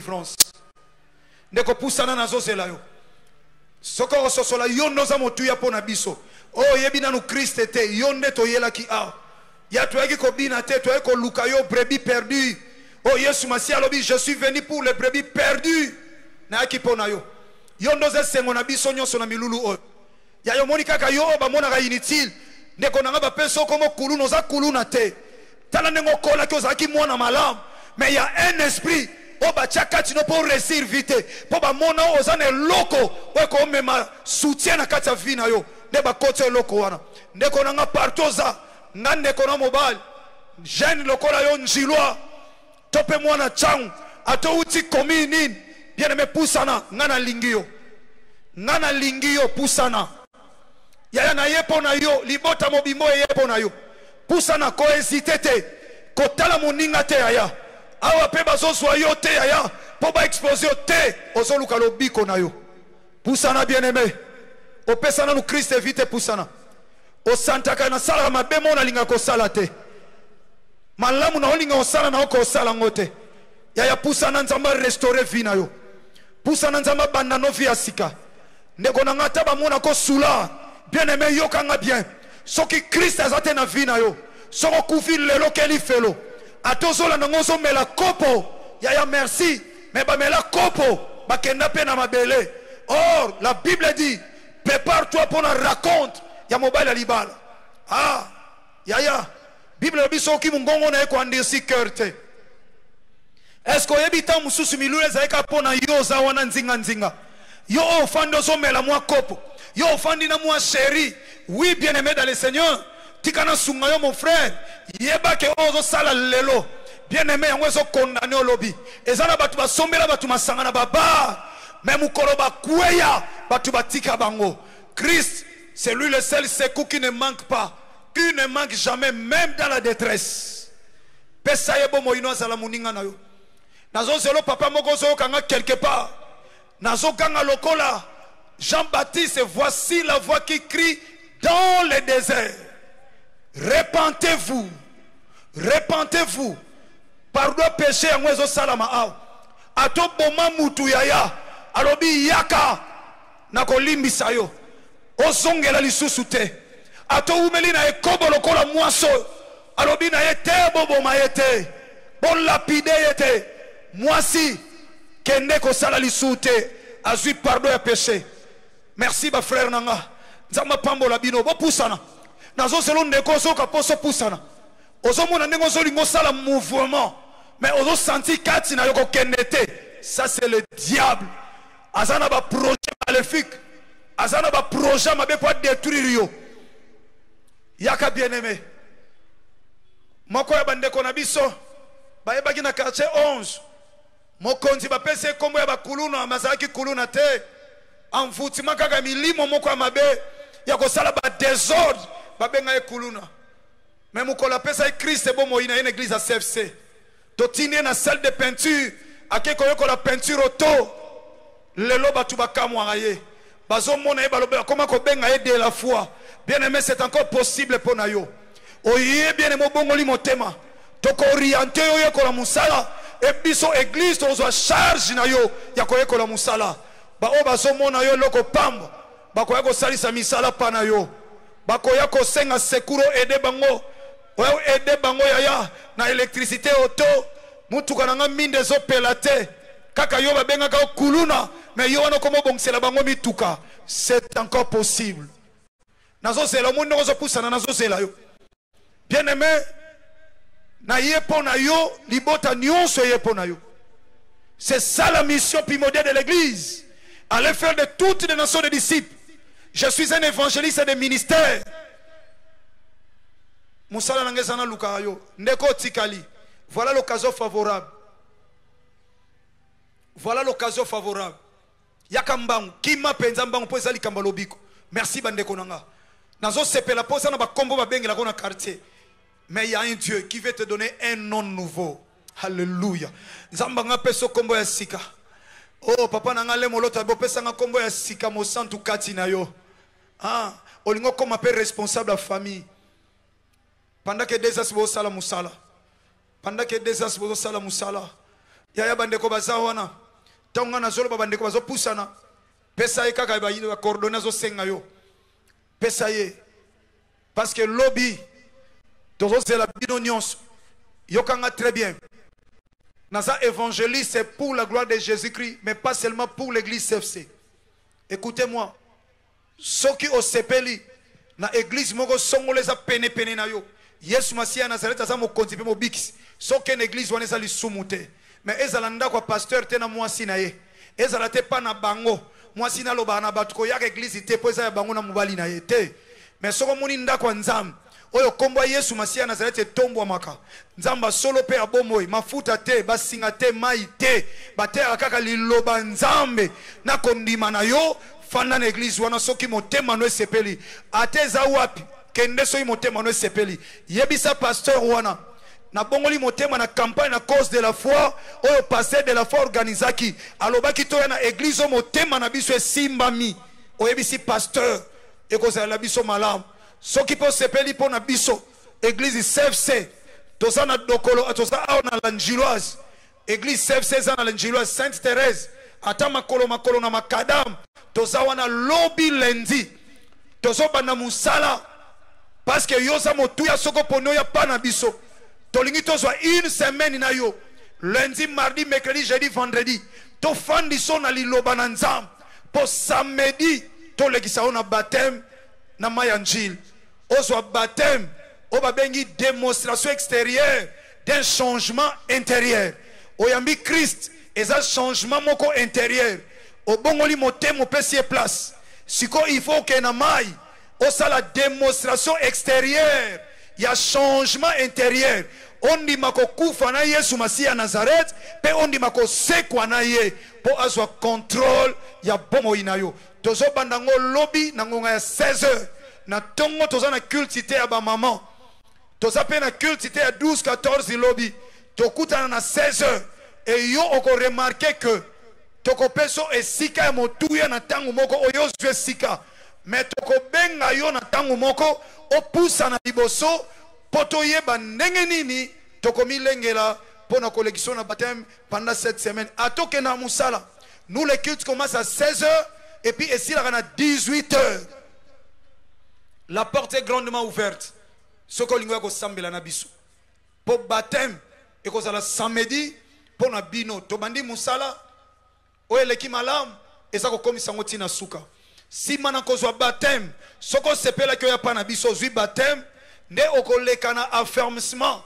délivrance. Ndeko pusana na zozela yo. Soko sosola yo noza motuya pona biso. Oh yebina nu Christ te yonde to yela ki a. Ya toyaki ko bina te toyaki ko luka yo brebis perdu. Oh Yesu Masi alobi je suis venu pour les brebis perdus. Na ki pona yo. Yo noza sengo na biso nyonso na milulu o. Ya yo moni kaka yo ba mona ga inutile. Ndeko nanga ba peso komo kulu noza kulu na te. Tala nengo kola ki ozaki mwana malam. Mais il y a un esprit. Oh ba chakati no pour réussir vite. Po ba mona ozane loko. O ko mema soutien na kati ya vie na yo. Ne ba kote loko wana. Ndeko nanga partoza. Ngande ko na mobile. Jeune lokola yo njilwa. Tope mwana changu. Ato uti komi nini. Bien aimé pusana. Ngana lingio. Ngana lingio pusana. Yaya na yepo na yo. Libota mobimbo yepo na yo. Pusana ko hésité te. Kotala moninga te yaya. Awa pe bazo soyo te yaya. Po ba exploser te. Ozo luka lobiko na yo. Pusana bien aimé. O pesana no Christ vite pusana. O santa ka na sala mabe mona linga ko sala te. Malamu na olinga o sala na ko sala ngote. Yaya pusana nzamba restaurer vie na yo. Pusana nzamba banda no vie asika. Ndeko na ngata ba mona ko sula. Bien aimé yo kanga bien. Soki Christ azate na vie na yo. Soko kufi lelo keli felo. Atozola na ngozo mela kopo. Yaya merci. Mais ba mela kopo. Ba kenda pe na mabele. Or la Bible dit prépare-toi pour la raconte. Ya mobile alibala. Ah. Yaya. Bible biso ki mungongo na eko andisi kerte. Est-ce que yebita mususu milule zaika pona yo za wana nzinga nzinga. Yo ofando zo mela mwa kopo. Yo ofandi na mwa chéri. Oui bien aimé dans le Seigneur. Tikana sunga yo mon frère. Yeba ke ozo sala lelo. Bien aimé yango zo condamné au lobby. Ezana batu ba sombela batu masangana baba. Même ukolo ba kueya batu batika bango. Christ, c'est lui le seul secours qui ne manque pas. Qui ne manque jamais même dans la détresse. Pesa yebo moino azala muninga na yo. Nazo zelo papa moko zo kanga quelque part. Nazo kanga lokola Jean-Baptiste, voici la voix qui crie dans le désert. Repentez-vous. Repentez-vous. Pardon péché en wezo salama au. Ato boma mutu yaya. Alobi yaka. Nako limbisa yo. Ozongela lisusu te. Ato umeli na ekobo lokola mwaso. Alobi na yete bobo mayete. Bon lapide yete. Mwasi. Kende ko sala lisu te. Azui pardon ya péché. Merci ma frère nanga. Nzamba pambo la bino. Bo pusana. Nazo selon ndeko zo kaposo pusana. Ozo mona nengo zo lingo sala mouvement. Mais ozo senti kati na yoko kenete. Ça c'est le diable. Azana ba projet maléfique. Azana ba projet mabe pour détruire yo. Yaka bien aimé. Moko ya bandeko na biso. Ba yebaki na quartier 11. Mokonzi ba pese kombo ya ba kuluna mazaki kuluna te. Envoûtement kaka milimo moko ya mabe. Yako sala ba désordre. Ba benga e kuluna. Mais mukola pesa e Christ bo moina une église à CFC. Totine na salle de peinture. Akeko yoko la peinture auto. Lelo batu bakamwa ye. Bazo mona e balobe comment ko benga e de la foi. Bien aimé, c'est encore possible pour nayo. Oye bien aimé bongoli motema. Toko orienté yo yeko la musala. Et biso église tozo charge na yo yako yeko la musala. Ba o bazo mona yo loko pamba. Ba ko yako salisa misala pa na yo. Ba ko yako senga sekuro ede bango. Oyo ede bango yaya na électricité auto. Mutu kananga minde zo pelate. Kaka yo ba benga ka kuluna. Mais yo wana komo bongsela bango mituka. C'est encore possible. Nazo zela monde nazo pusana nazo zela yo. Bien aimé, na yepo na yo libota nyonso yepo na yo. C'est ça la mission primordiale de l'église. Aller faire de toutes les nations des disciples. Je suis un évangéliste de ministère. Musala nangezana luka yo. Ndeko tikali. Voilà l'occasion favorable. Voilà l'occasion favorable. Yakambangu kima penza mbangu po ezali kamba lobiko. Merci bandeko nanga. Nazo sepela posa na ba kombo ba bengi la kona quartier. Mais il y a un Dieu qui veut te donner un nom nouveau. Alléluia. Nzamba nga peso kombo ya sika. Oh papa nanga le molota bo pesa nga kombo ya sika mo santu kati na yo. Ah, olingo comme appel responsable de la famille. Pendant que des as bo sala musala. Pendant que des as bo sala musala. yaya bandeko baza wana tonga na zolo bandeko bazo pusana pesa ye kaka ba coordonner zo senga yo pesa ye parce que lobby tozo c'est la binonions yokanga très bien nasa évangéliste c'est pour la gloire de Jésus-Christ mais pas seulement pour l'église CFC. Écoutez-moi, ceux qui au sepeli na église moko songole za pene pene na yo Yesu Masia Nazareth aza mo kontipe mo bix so que l'église wana ezali sumute mais ezala ndako pasteur te na mwasi na ye ezala te pa na bango mwasi na loba na batuko ya église te po eza ya bango na mobali na ye te mais soko moni ndako nzambe oyo kombo Yesu Masia Nazareth tombo maka nzamba solo pe abomoy mafuta te basinga te mai te bate akaka liloba nzambe na kondima na yo fanda na église wana soki motema no sepeli ateza wapi kende soki motema no sepeli yebisa pasteur wana na bongoli motema na campagne na cause de la foi oyo pasteur de la foi organisaki alobaki to na église motema na biso esimbami oyebisi pasteur ekozala la biso malamu soki po sepeli po na biso église CFC toza na dokolo toza awa na l'Angiloise église CFC za na l'Angiloise Sainte Thérèse ata makolo na makadam toza wana lobby lundi tozo bana musala parce que yo za motuya soko pono ya pa na biso tolingi tozwa une semaine na yo lundi mardi mercredi jeudi vendredi to fandi so na liloba na nzambe po samedi to lekisa ona baptême na mayanjil ozwa baptême oba bengi démonstration extérieure d'un changement intérieur oyambi Christ eza changement moko intérieur obongoli motema pesi place siko il faut que na mai osala démonstration extérieure ya changement intérieur ondima kokufa na Yesu Masia Nazareth pe ondima kosekwa na ye po azwa contrôle ya bomoi na yo tozo bandango lobby na ngonga ya 16h na tongo toza na cultité ya ba maman toza pe na cultité ya 12-14 lobby tokutana na 16h et yo oko remarquer que toko peso esika ya motuya na tango moko oyo zwe sika mais toko benga yo na tango moko opusa na liboso poto yeba ndenge nini toko milengela pona collection na baptême pendant cette semaine atoke na musala nous les cultes commencent à 16h et puis ici là à 18h la porte est grandement ouverte soko lingwa ko sambela na biso pour baptême et ko sala samedi pour na bino to bandi musala oyeleki malam eza ko komisa ngoti na suka si mana ko zwa baptême soko sepela ko ya pa na biso zwi baptême nde okoleka na affermissement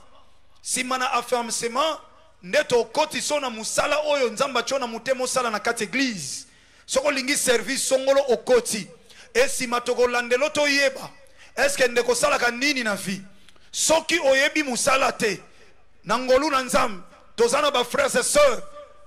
si mana affermissement nde to kotiso na musala oyo nzamba chona mutemo sala na kati église soko lingi service songolo okoti et si matoko landelo to yeba est-ce que ndeko sala ka nini na vie soki oyebi musala te nangolu na nzambe tozana ba frères et sœurs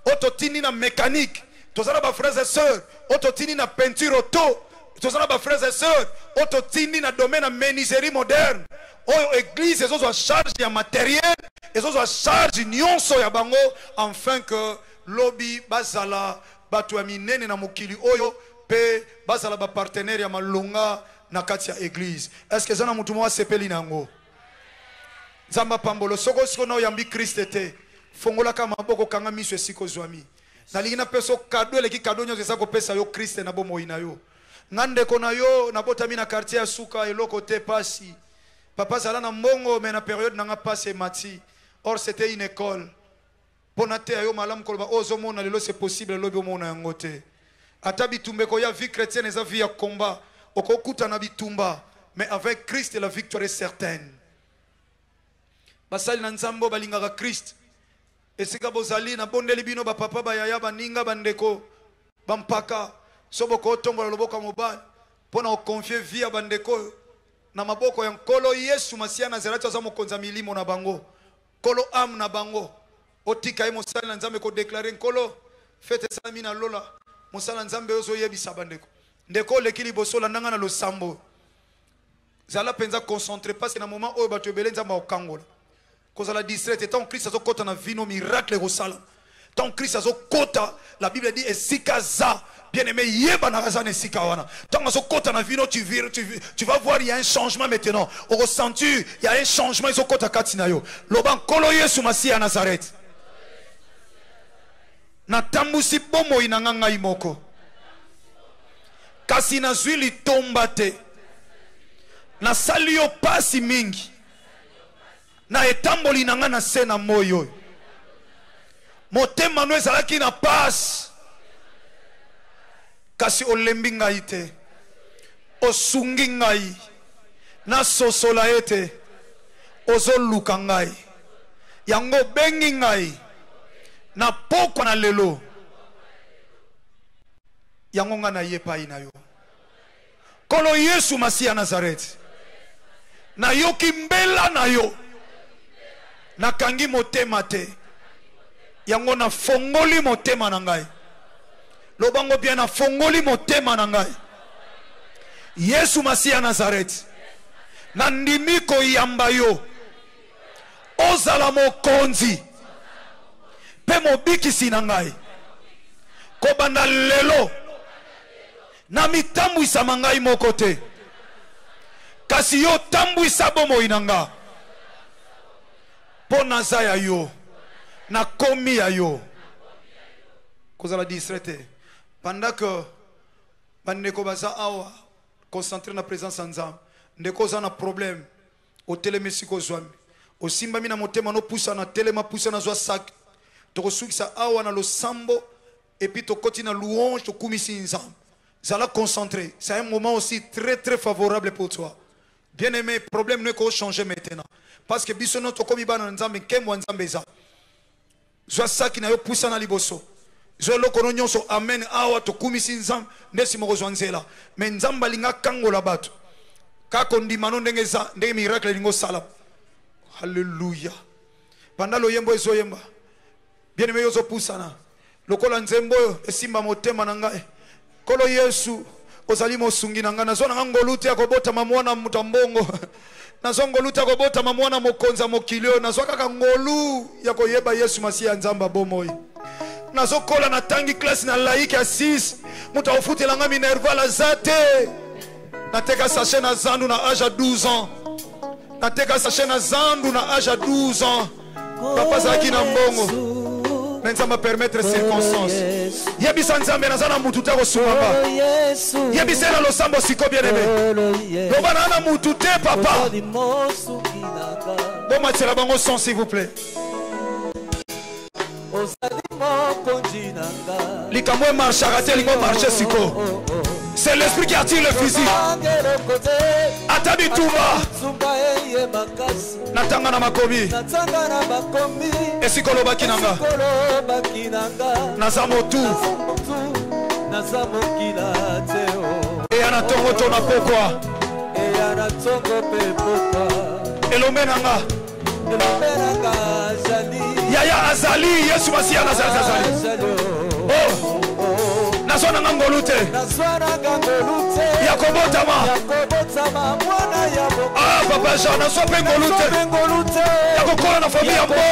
ototini na mécanique tozana ba frères et sœurs ototini na peinture auto tozana ba frères et sœurs ototini na domaine na menuiserie moderne oyo église ezo charge ya matériel ezo charge nyonso ya bango afin que lobby bazala batu ya minene na mokili oyo pe bazala ba partenaire ya malonga na kati ya église. Est-ce que zana mutu mwa sepeli nango nzamba pambolo soko siko na oyambi Christ te fongola kama maboko kanga miso esiko zwami na lingina peso kado eleki kado nyozo eza kopesa yo Christ na bomoi na yo ngandeko na yo na botami na quartier ya suka eloko te pasi papa zala na mbongo mais na période nanga passe mati or c'était une école ponate yo malamu koloba ozo mona lelo c'est possible lobi mona yango te ata bitumbe ko ya vie chrétienne eza vie ya combat okokuta na bitumba mais avec Christ la victoire est certaine basali na nzambo balingaka Christ esika bozali na bondeli bino ba papa ba yaya baninga bandeko bampaka soboko tombola loboko mobile pona o confier vie ya bandeko na maboko ya nkolo Yesu Masia Nazareth aza mokonza milimo na bango kolo am na bango otika ye mosala na nzambe ko déclarer nkolo fete sami na lola mosala nzambe ozo yebisa bandeko ndeko lekili bosola ndanga na losambo zala penza concentré parce que na moment oyo bato ebele nzamba okangola kozala distrait et tant Christ azo kota na vino miracle rosala tant Christ azo kota la Bible dit esika za bien-aimé yeba na razane esika wana tant azo kota na vino tu vas voir il y a un changement maintenant au ressenti il y a un changement izo kota kati na yo loban kolo Yesu Masia Nazareth natambusi bomoi na ngai moko kasi nazwi litomba te nasali yo pasi mingi na etamboli na nga na se na moyo motema no ezalaki na pasi kasi olembi ngai te osungi ngai na sosola ete ozoluka ngai yango bengi ngai na pokwa na lelo yango nga na ye pai na yo kolo Yesu Masiya Nazareth na yoki mbela na yo nakangi motema te yango na fongoli motema na ngai lobango bien na fongoli motema na ngai Yesu Masiya Nazareth na ndimi koyamba yo ozala mokonzi pe mobikisi na ngai kobanda lelo na mitambwisa mangai moko te kasi yo tambwisa bomoi na nga po naza ya yo na komi ya yo kozala distraite pendant que bandeko baza awa concentré na présence ya Nzambe ndeko oza na problème otelemi siko zwami osimbami na motema no pusa na telema pusa na zwa sak tokosukisa awa na losambo et puis tokoti na louange tokumisi Nzambe zala concentré. C'est un moment aussi très très favorable pour toi. Bien aimé, problème ne peut changer maintenant parce que biso no tokomi bana Nzambe kemwa Nzambe za zwa sak na yo pusa na liboso zo lokono nyonso amen awa tokumisi Nzambe ndesi moko zwa nzela mais Nzambe alinga kangola bato kako ndimano ndenge za ndenge miracle lingo sala. Hallelujah. Pendant lo yembo ezo yemba bien aimé yozo pusana lokola nzembo esimba motema na ngai kolo Yesu ozali mosungi na ngai nazo na ngoluti akobota mamwana mutambongo nazo ngoluti akobota mamwana mokonza mokilio nazo kaka ngolu ya koyeba Yesu Masiya Nzamba bomoi nazo kola na tangi classe na laïque assise muta ofutela nga minerva la zate nateka sachet na zandu na âge à 12 ans nateka sachet na zandu na âge à 12 ans papa zaki na mbongo Nzamba permettre circonstances yebisa Nzambe nazana mutu te kosunganga yebisa na losambo siko bien aimé lobana na mutu te papa bon matela bango son s'il vous plaît likambo marche arrêter lingo marcher siko c'est l'esprit qui attire le physique atabi tumba natanga na makomi esikolo bakinanga naza motu e anatongo tona pokwa elombe nanga yaya azali Yesu Masiya Nazareth azali oh nasona ngolute yakobotama ah papa Jean nasope ngolute yakokola na famille ya mbongo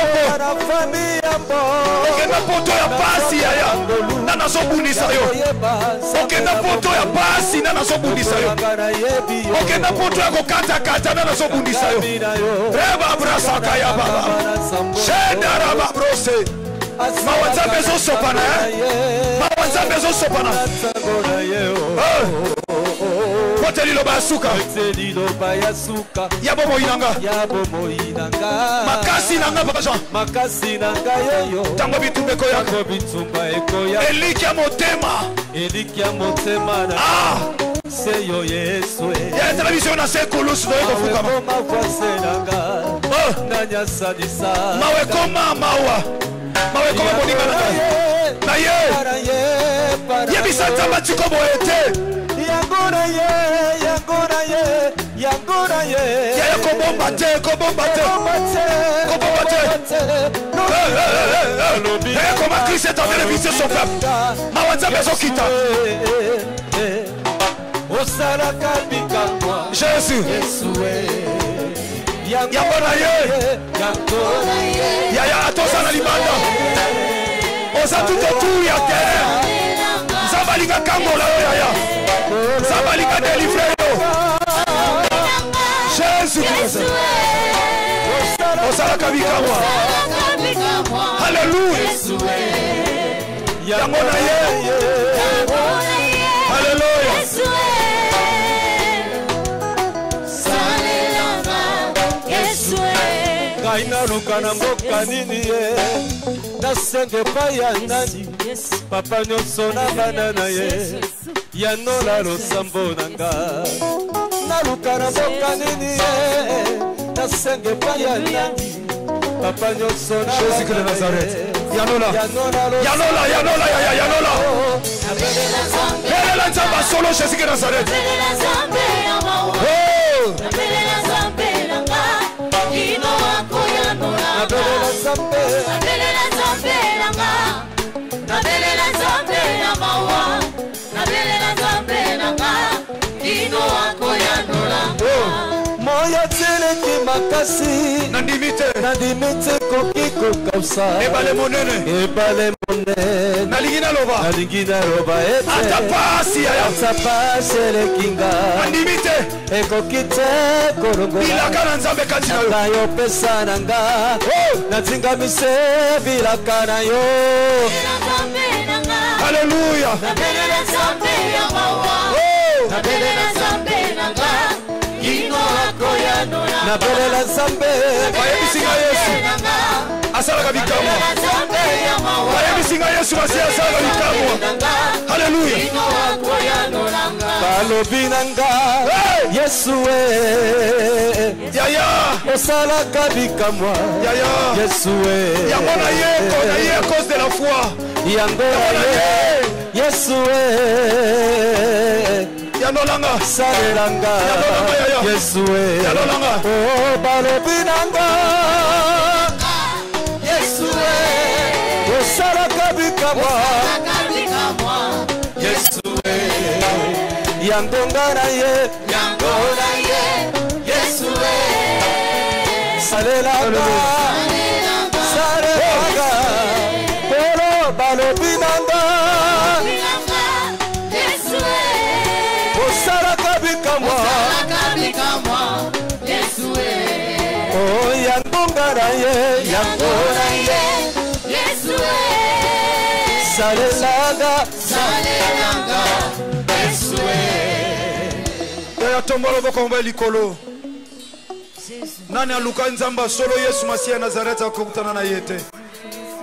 okenda poto ya pasi yaya na nasobundisa yo okenda poto ya pasi na nasobundisa yo okenda poto ya kokata na nasobundisa yo reba brasaka ya baba shedara babrose mawanzambe zo sopana mawanzambe zo sopana Poteli lo basuka ya bomo inanga makasi nanga papa Jean makasi nanga yo tango bitumbe ko yako elikia motema na seyo Yesu ya television na sekulusu do ko fuka nanya sadisa mawe koma mawe koma boninga na ye yebisa tamba chiko boete yangora ye ya kobomba te comment Christ est en train de visiter son peuple mawanza bezo kita osala kalbika Jésus yangora ye ya atosana libanda osa tout autour ya terre zabalika kangola ya zabalika délivrer Jésus osala kabika moi alléluia yango na ye. Alléluia. Kaina lukana mboka nini ye nasenge pa ya nani papa nyonso na bana na ye yanola losambo nanga nalukana mboka nini ye nasenge pa ya nani papa nyonso na Jésus de Nazareth. Yanola. Yanola, Yanola, Yanola. Belela nzamba solo Jésus de Nazareth. Moya teleki makasi nandimite kokiko kausa ebale monene nalingi naloba ete atapasi elekinga nandimite ekokite kolongola bilaka na nzambe kati na yo nayopesa nanga natingamise bilaka na yo. Alléluia. Nabelela Nzambe bayebisinga Yesu asalaka bikamwa bayebisinga Yesu basi asalaka bikamwa. Alléluia. balobi nanga Yesu yaya osalaka bikamwa yaya Yesu yango na ye à cause de la foi yango Yesu yanolanga salelanga Yesu yanolanga oh balobi nanga Yesu osalaka bikamwa Yesu yango ngana ye Yesu salelanga polo balobi nanga osalaka bikamwa oh yango ngana ye salelanga Yesu ya tombolo bokomba likolo nani aluka nzamba solo Yesu Masiya Nazareth akutana na yete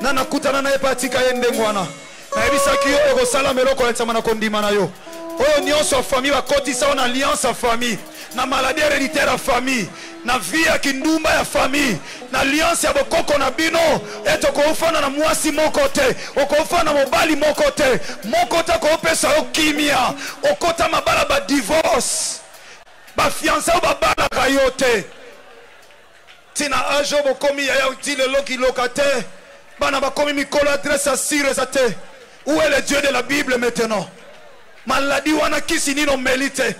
nani akutana na ye patika ye ndengwana na ebisaki yo ekosala meloko etsama na kondima na yo oyo nyonso ya famille bakotisa na alliance ya famille na maladie héréditaire ya famille na vie ya kindumba ya famille na alliance ya bokoko na bino ete okofana na mwasi moko te okofana na mobali moko te kopesa yo kimia okota mabala ba divorce ba fiança ba bala kayote tina ajo bokomi ya utile loki lokate bana bakomi mikolo adresse asire te. Où est le Dieu de la Bible maintenant? Maladie wana kisi nino melite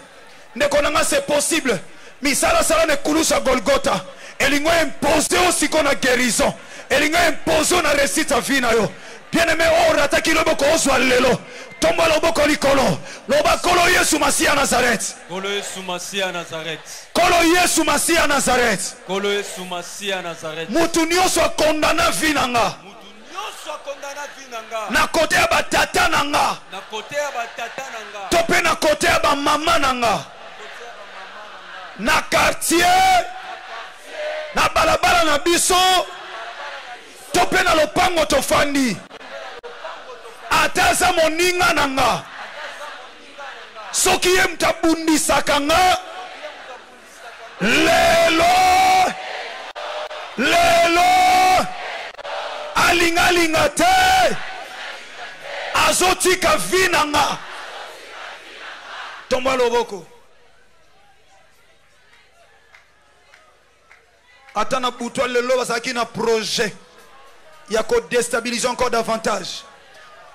ndeko nanga c'est possible misala sala ne kulusha Golgotha elingo impose osiko na guérison elingo impose na réussite à vie na yo bien-aimé ora taki loboko ozwa lelo tomba loboko likolo loba kolo Yesu Masiya Nazareth Kolo Yesu Masiya Nazareth kolo Yesu Masiya Nazareth Kolo Yesu Masiya Nazareth mutu nyonso akondana vi nanga na kote ya batata nanga to pe na kote ya ba mama nanga na quartier na balabala na biso to pe na lopango tofandi ataza moninga nanga soki ye mtabundisaka nga lelo alinga te azotika vi nanga tomba loboko ata na butwa lelo bazalaki na projet ya kodestabilize encore davantage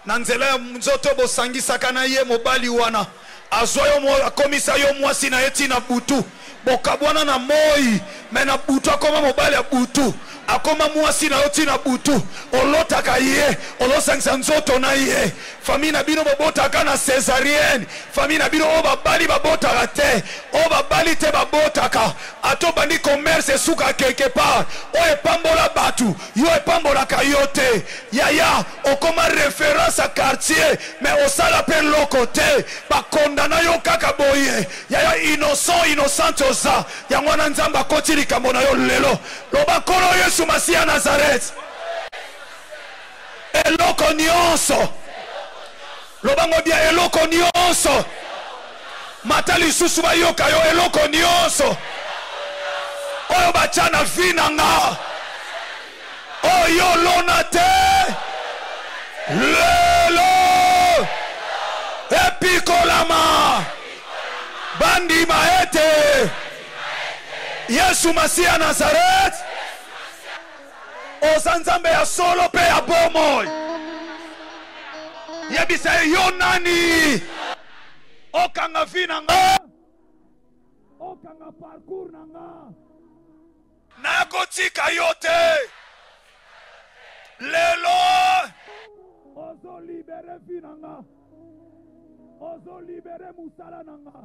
na nzela ya nzoto bosangisaka na ye mobali wana azwa yo akomisa yo mwasi na ye tina butu bokabwana na moi me na butu akoma mobali ya butu akoma mwasi na yo tina butu olotaka ye olosangisa nzoto na ye famille na bino babotaka na césarienne famille na bino o babali babotaka te o babali te babotaka ato bandi commerce esuka quelque part o epambola batu yo epambolaka yo te yaya okoma référence à quartier mais osala pe loko te bakondana yo kaka boye yaya innocent oza yango wana nzambe akoti likambo na yo lelo loba nkolo Yesu Masiya Nazareth eloko nyonso lobango bia eloko nyonso mata lisusu bayoka yo eloko nyonso oyo batia na vi na nga oyo lona te lelo epikolama bandima ete Yesu Masiya Nazareth oza nzambe ya solo pe ya bomoi yebisa yo nani okanga vi na nga okanga parcours na nga nakotika yo te lelo ozo libere vi na nga ozo libere musala na nga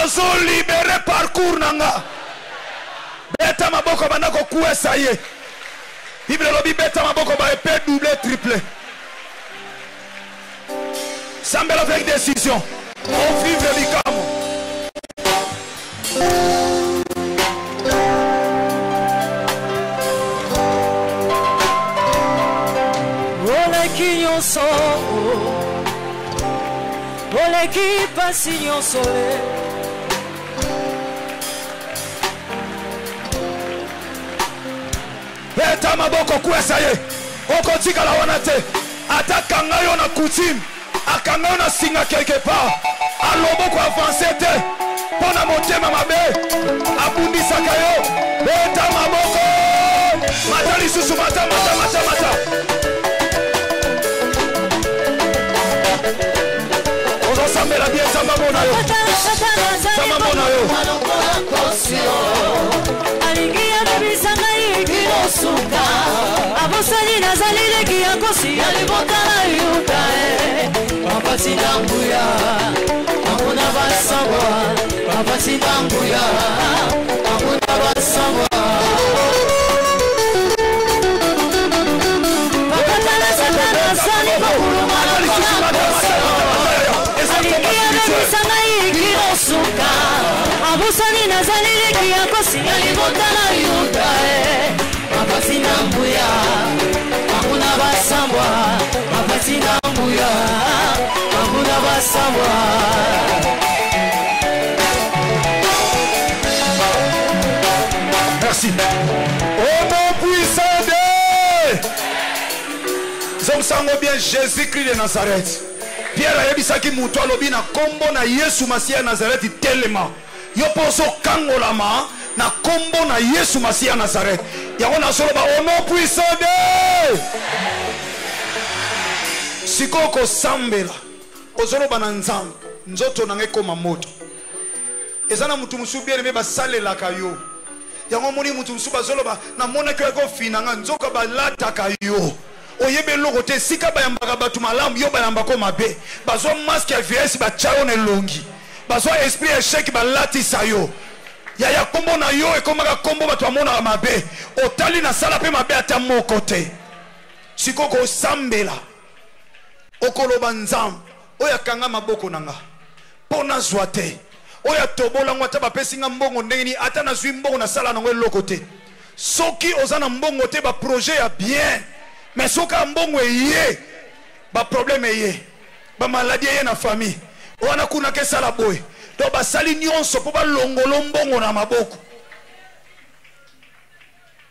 ozo libere parcours na nga beta maboko banda kokuesa ye Bible lobi beta maboko ba épée double triple sambela avec décision on vivre bikamo oleki nyonso oleki pasi nyonso beta maboko kuesa ye okotikala wana te atakanga yo na coutume akanga yo na singa quelque part aloboko avancer te pona motema mabe abundisaka yo beta maboko mata lisusu mata osambela bien zamba mona yo zamba mona yo alingia bebisanga ikirosuka abosani nazalileki yakosi alibotala yuda mapasi nanguya akuna basabwa mapasi nanguya akuna basabwa bakatala satana sani bakulumana alingia bebisanga ikirosuka abosani nazalileki yakosi alibotala yuda mapasi nanguya akuna basabwa mapasi nanguya akuna basabwa merci au nom puissant de zomsango bien Jésus-Christ de Nazareth Pierre ayebisaki mutu alobi na kombo na Yesu Masiya Nazareth telema yo poso kangolama na kombo na Yesu Masiya Nazareth yango na solo ba au nom puissant de sikoko sambela ozoloba na nzambe nzoto nange koma moto ezana mutu musu bien me basalelaka yo yango moni mutu musu bazoloba na mona ko ko finanga nzoka balataka yo oyebe loko te sika bayambaka batu malamu yo bayambako mabe bazwa masque ya VS bachao ne longi bazwa esprit échec balatisa yo ya kombo na yo ekomaka kombo batu amona mabe otali na sala pe mabe ata moko te sikoko sambela okoloba nzambe oya kanga maboko nanga pona zwa te oya tobola ngwata bapesinga mbongo ndengeni ata na zwi mbongo na sala nango eloko te soki ozana mbongo te ba projet ya bien mais soka mbongo eye ba problème eye ba maladie eye na famille wana kuna ke sala boy to basali nyonso po ba longolo mbongo na maboko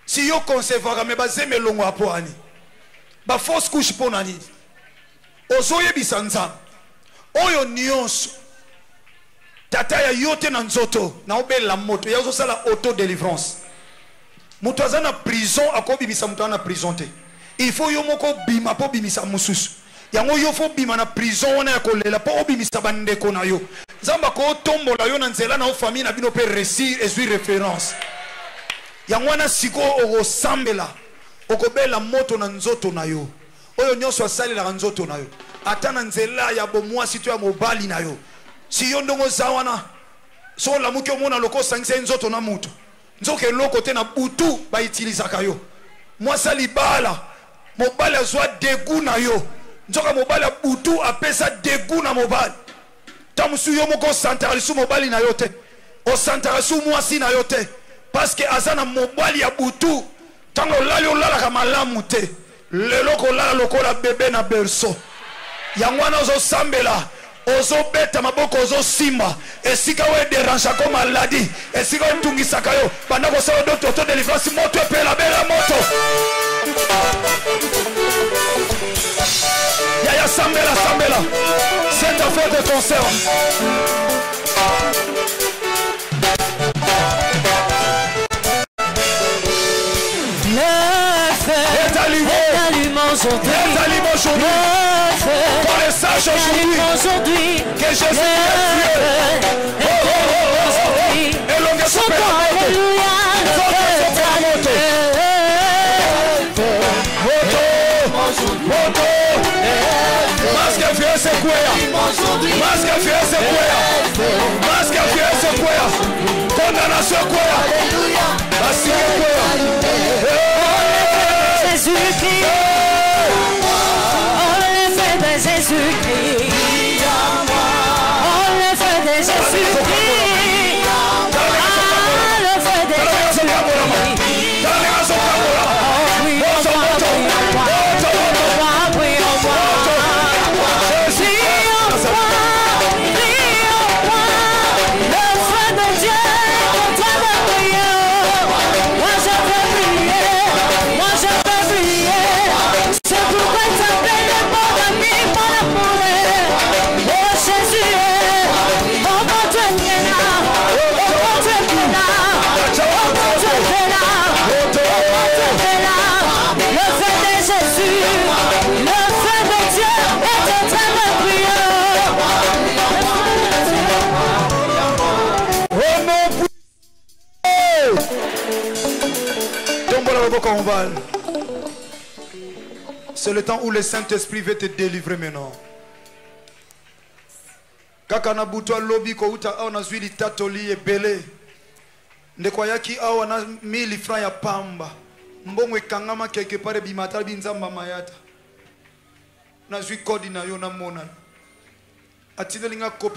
si yo conservera me bazeme longo apoani ba fausse couche pona nini ozoye bisanza oyo nyonso tata ya yote na nzoto na obela moto ya sala auto délivrance mutu aza na prison akobimisa mutu na prison te il faut yo moko bima po bimisa mususu yango yo fo bima na prison wana ya kolela po obimisa bandeko na yo nzamba ko tombola yo na nzela na famille na bino pe réussir et suis référence Yangwana siko okosambela okobela moto na nzoto na yo. Oyo nyonso asalela nzoto na yo. Ata na nzela ya bomwasi to ya mobali na yo. Si yo ndongo zawana so la muki omona loko sangisa nzoto na mutu. Nzoke loko te na butu ba utilizaka yo. Mwasa libala mobali azwa degu na yo. Nzoka mobali butu apesa degu na mobali. Tamusu yo moko santara su mobali na yo te. O santara su mwasi na yo te. Parce que azana mobali ya butu tango lali olala ka malamu te. Lelo ko lala lokola bebe na berso. Yangwana ozo sambela ozo beta maboko ozo simba esika we dérange ko maladie esika tungisa kayo banda ko sawa docteur to délivrance moto epela bela moto. Yaya sambela sambela. C'est affaire de concert. Allume aujourd'hui. Pour les sages aujourd'hui que Jésus est Dieu. Et l'on est super moto. Masque fier c'est quoi? Masque fier c'est quoi? Masque fier c'est quoi? Condamnation quoi? Masque quoi? Jésus-Christ, oh le feu de Jésus-Christ, oh le feu de Jésus-Christ, ah le feu de Jésus-Christ, oh oui on voit, le feu de Dieu en train de briller, moi je veux briller, moi je veux briller, c'est pourquoi il s'appelle le bon ami, mon amour, oh Jésus, oh mon Dieu est là, oh mon Dieu est là, oh mon Dieu est là, oh mon Dieu est là, le feu de Jésus, le feu de Dieu est en train de briller. C'est le temps où le Saint-Esprit veut te délivrer maintenant. Kaka na butwa lobi ko uta au na zwili tatoli ebele. Ndeko yaki au na 1000 francs ya pamba. Mbongo ekangama quelque part bimata binzamba mayata. Na zwi kodi na yo na mona. Atinelinga kopi